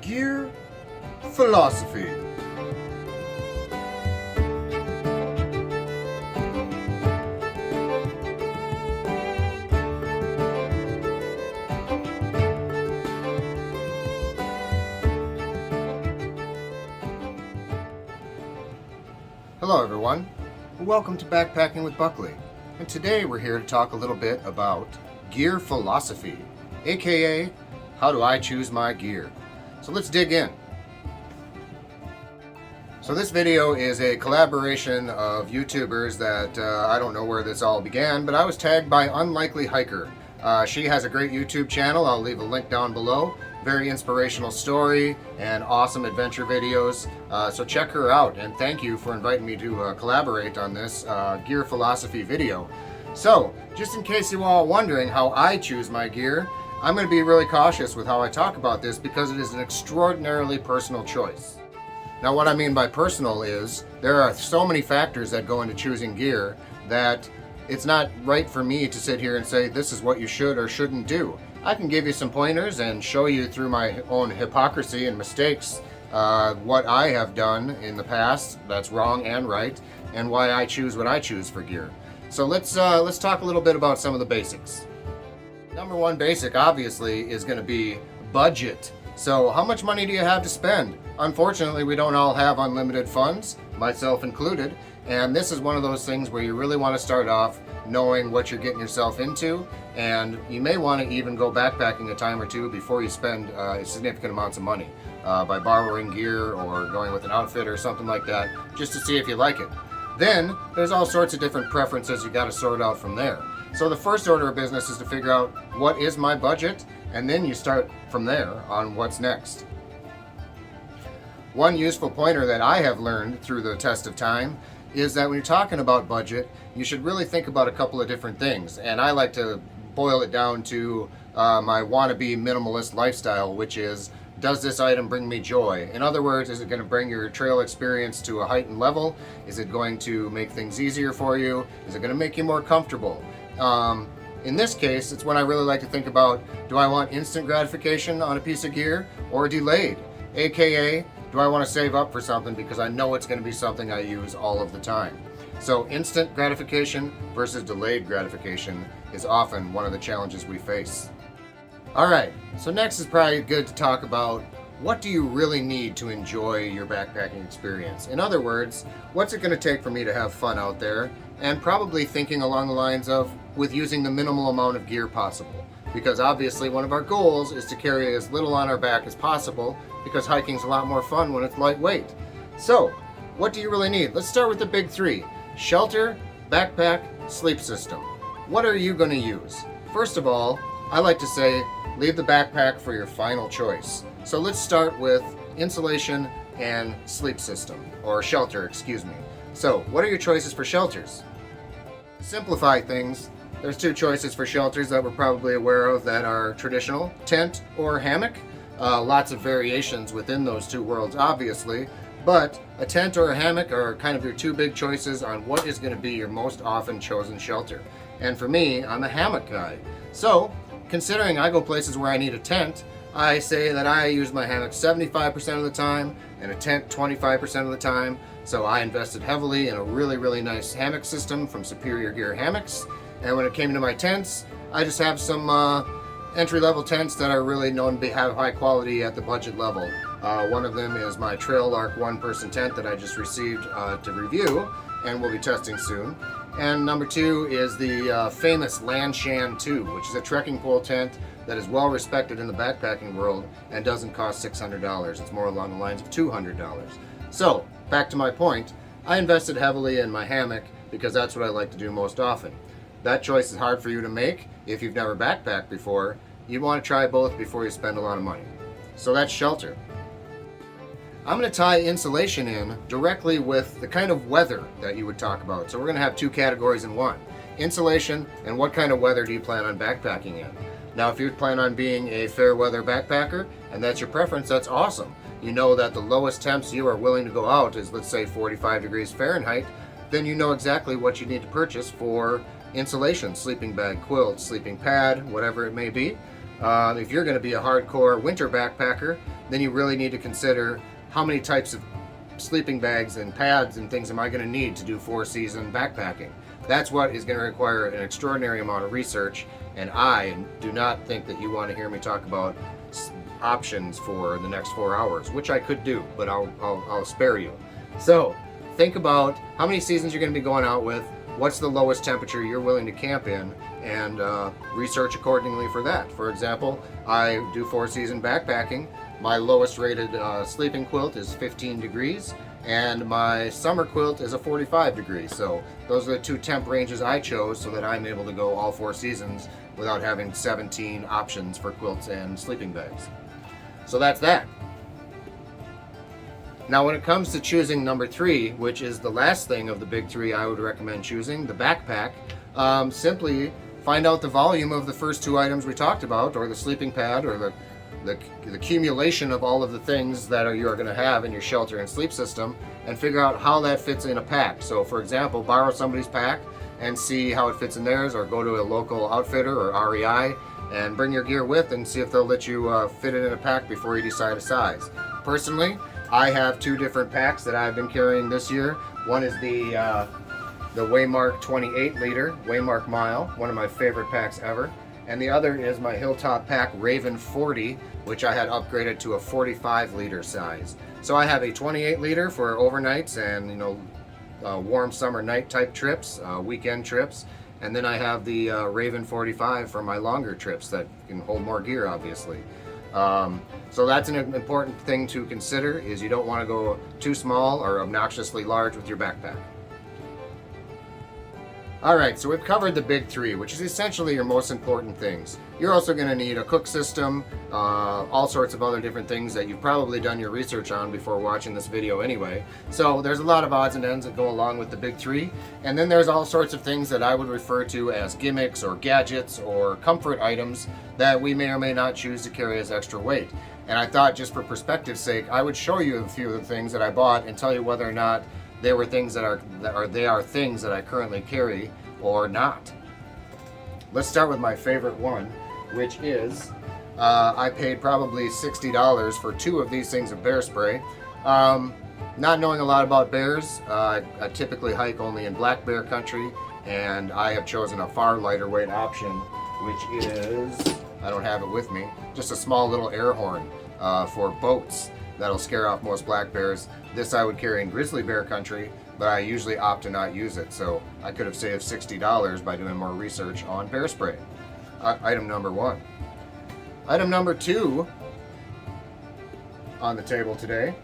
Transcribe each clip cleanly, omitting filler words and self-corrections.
Gear philosophy. Hello everyone, and welcome to Backpacking with Buckley. And today we're here to talk a little bit about gear philosophy, aka how do I choose my gear. So let's dig in. So this video is a collaboration of YouTubers that I don't know where this all began, but I was tagged by Unlikely Hiker. She has a great YouTube channel. I'll leave a link down below. Very inspirational story and awesome adventure videos. So check her out, and thank you for inviting me to collaborate on this gear philosophy video. So just in case you're all wondering how I choose my gear, I'm going to be really cautious with how I talk about this because it is an extraordinarily personal choice. Now what I mean by personal is there are so many factors that go into choosing gear that it's not right for me to sit here and say this is what you should or shouldn't do. I can give you some pointers and show you through my own hypocrisy and mistakes what I have done in the past that's wrong and right, and why I choose what I choose for gear. So let's talk a little bit about some of the basics. Number one basic obviously is going to be budget. So how much money do you have to spend? Unfortunately, we don't all have unlimited funds, myself included, and this is one of those things where you really want to start off knowing what you're getting yourself into, and you may want to even go backpacking a time or two before you spend significant amounts of money by borrowing gear or going with an outfit or something like that, just to see if you like it. Then there's all sorts of different preferences you got to sort out from there. So the first order of business is to figure out what is my budget, and then you start from there on what's next. One useful pointer that I have learned through the test of time is that when you're talking about budget, you should really think about a couple of different things. And I like to boil it down to my wannabe minimalist lifestyle, which is, does this item bring me joy? In other words, is it going to bring your trail experience to a heightened level? Is it going to make things easier for you? Is it going to make you more comfortable? In this case, it's when I really like to think about, do I want instant gratification on a piece of gear or delayed? AKA, do I want to save up for something because I know it's going to be something I use all of the time? So instant gratification versus delayed gratification is often one of the challenges we face. Alright, so next is probably good to talk about what do you really need to enjoy your backpacking experience? In other words, what's it going to take for me to have fun out there? And probably thinking along the lines of with using the minimal amount of gear possible. Because obviously one of our goals is to carry as little on our back as possible, because hiking's a lot more fun when it's lightweight. So, what do you really need? Let's start with the big three: shelter, backpack, sleep system. What are you going to use? First of all, I like to say leave the backpack for your final choice. So let's start with insulation and sleep system, or shelter, excuse me. So, what are your choices for shelters? To simplify things, there's two choices for shelters that we're probably aware of that are traditional: tent or hammock. Lots of variations within those two worlds, obviously, but a tent or a hammock are kind of your two big choices on what is going to be your most often chosen shelter. And for me, I'm a hammock guy. So, considering I go places where I need a tent, I say that I use my hammock 75% of the time and a tent 25% of the time. So I invested heavily in a really nice hammock system from Superior Gear Hammocks. And when it came to my tents, I just have some entry-level tents that are really known to have high quality at the budget level. One of them is my Trail Lark one-person tent that I just received to review and we'll be testing soon. And number two is the famous Lanshan 2, which is a trekking pole tent that is well respected in the backpacking world and doesn't cost $600. It's more along the lines of $200. So, back to my point, I invested heavily in my hammock because that's what I like to do most often. That choice is hard for you to make if you've never backpacked before. You want to try both before you spend a lot of money. So that's shelter. I'm going to tie insulation in directly with the kind of weather that you would talk about. So we're going to have two categories in one: insulation and what kind of weather do you plan on backpacking in. Now, if you plan on being a fair weather backpacker and that's your preference, that's awesome. You know that the lowest temps you are willing to go out is, let's say, 45 degrees Fahrenheit, then you know exactly what you need to purchase for insulation: sleeping bag, quilt, sleeping pad, whatever it may be. If you're going to be a hardcore winter backpacker, then you really need to consider how many types of sleeping bags and pads and things am I going to need to do 4-season backpacking. That's what is going to require an extraordinary amount of research, and I do not think that you want to hear me talk about options for the next 4 hours, which I could do, but I'll spare you. So think about how many seasons you're going to be going out with, what's the lowest temperature you're willing to camp in, and research accordingly for that. For example, I do 4-season backpacking. My lowest rated sleeping quilt is 15 degrees, and my summer quilt is a 45 degrees. So those are the 2 temp ranges I chose so that I'm able to go all 4 seasons without having 17 options for quilts and sleeping bags. So that's that. Now when it comes to choosing number 3, which is the last thing of the big 3 I would recommend choosing, the backpack, simply find out the volume of the first 2 items we talked about, or the sleeping pad, or the accumulation of all of the things that you're going to have in your shelter and sleep system, and figure out how that fits in a pack. So for example, borrow somebody's pack and see how it fits in theirs, or go to a local outfitter or REI and bring your gear with and see if they'll let you fit it in a pack before you decide a size. Personally, I have 2 different packs that I've been carrying this year. One is the Waymark 28 liter Waymark Mile, one of my favorite packs ever. And the other is my Hilltop Pack Raven 40, which I had upgraded to a 45 liter size. So I have a 28 liter for overnights and warm summer night type trips, weekend trips, and then I have the Raven 45 for my longer trips that can hold more gear, obviously. So that's an important thing to consider, is you don't want to go too small or obnoxiously large with your backpack. Alright, so we've covered the big 3, which is essentially your most important things. You're also going to need a cook system, all sorts of other different things that you've probably done your research on before watching this video anyway. So there's a lot of odds and ends that go along with the big 3. And then there's all sorts of things that I would refer to as gimmicks or gadgets or comfort items that we may or may not choose to carry as extra weight. And I thought, just for perspective's sake, I would show you a few of the things that I bought and tell you whether or not they were things that are things that I currently carry or not. Let's start with my favorite one, which is I paid probably $60 for 2 of these things of bear spray. Not knowing a lot about bears, I typically hike only in black bear country, and I have chosen a far lighter weight option, which is, I don't have it with me, just a small little air horn for boats that'll scare off most black bears. This I would carry in grizzly bear country, but I usually opt to not use it, so I could have saved $60 by doing more research on bear spray. Item number 1. Item number 2 on the table today.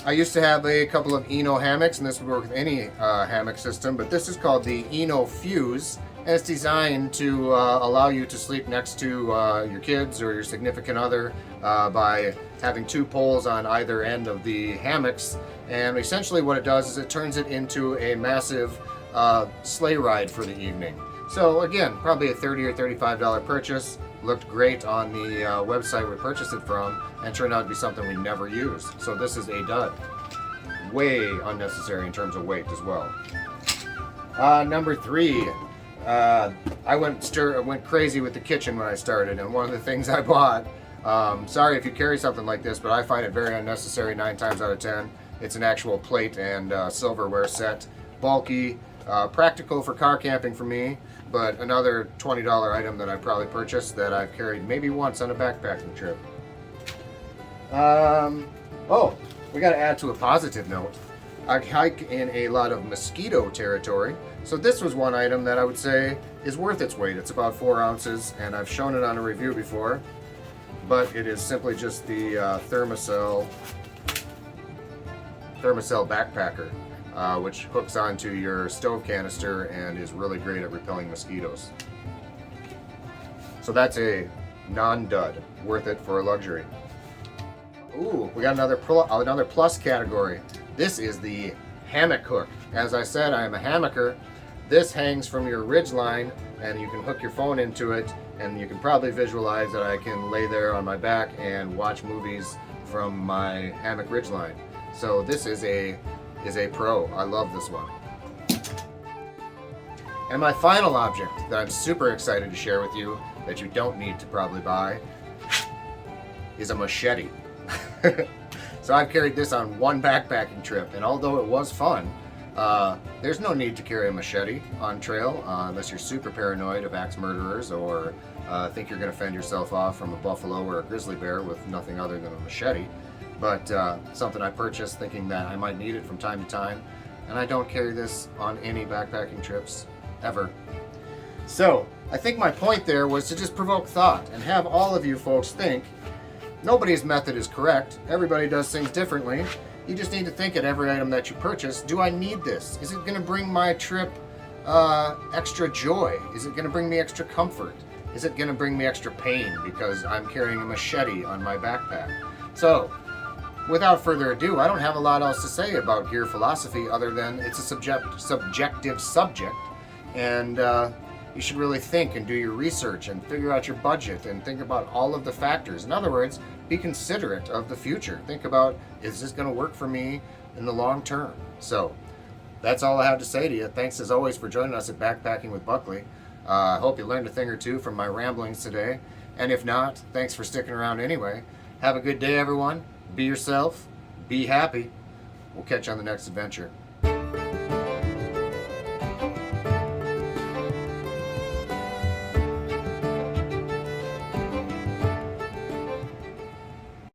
I used to have a couple of Eno hammocks, and this would work with any hammock system, but this is called the Eno Fuse, and it's designed to allow you to sleep next to your kids or your significant other by having 2 poles on either end of the hammocks. And essentially what it does is it turns it into a massive sleigh ride for the evening. So again, probably a $30 or $35 purchase. Looked great on the website we purchased it from, and turned out to be something we never used. So this is a dud. Way unnecessary in terms of weight as well. Number 3. I went crazy with the kitchen when I started, and one of the things I bought, sorry if you carry something like this, but I find it very unnecessary 9 times out of 10. It's an actual plate and silverware set. Bulky, practical for car camping for me, but another $20 item that I probably purchased that I've carried maybe once on a backpacking trip. Oh, we got to add to a positive note. I hike in a lot of mosquito territory, so this was one item that I would say is worth its weight. It's about 4 ounces, and I've shown it on a review before, but it is simply just the Thermacell backpacker, which hooks onto your stove canister and is really great at repelling mosquitoes. So that's a non-dud, worth it for a luxury. Ooh, we got another plus category. This is the hammock hook. As I said, I am a hammocker. This hangs from your ridge line, and you can hook your phone into it, and you can probably visualize that I can lay there on my back and watch movies from my hammock ridge line. So this is a pro. I love this one. And my final object that I'm super excited to share with you, that you don't need to probably buy, is a machete. So I've carried this on one backpacking trip, and although it was fun, there's no need to carry a machete on trail unless you're super paranoid of axe murderers or think you're going to fend yourself off from a buffalo or a grizzly bear with nothing other than a machete. But something I purchased thinking that I might need it from time to time, and I don't carry this on any backpacking trips ever. So I think my point there was to just provoke thought and have all of you folks think. Nobody's method is correct. Everybody does things differently. You just need to think at every item that you purchase, do I need this? Is it going to bring my trip extra joy? Is it going to bring me extra comfort? Is it going to bring me extra pain because I'm carrying a machete on my backpack? So, without further ado, I don't have a lot else to say about gear philosophy other than it's a subjective subject, and you should really think and do your research and figure out your budget and think about all of the factors. In other words, be considerate of the future. Think about, is this going to work for me in the long term? So that's all I have to say to you. Thanks as always for joining us at Backpacking with Buckley. I hope you learned a thing or two from my ramblings today. And if not, thanks for sticking around anyway. Have a good day, everyone. Be yourself. Be happy. We'll catch you on the next adventure.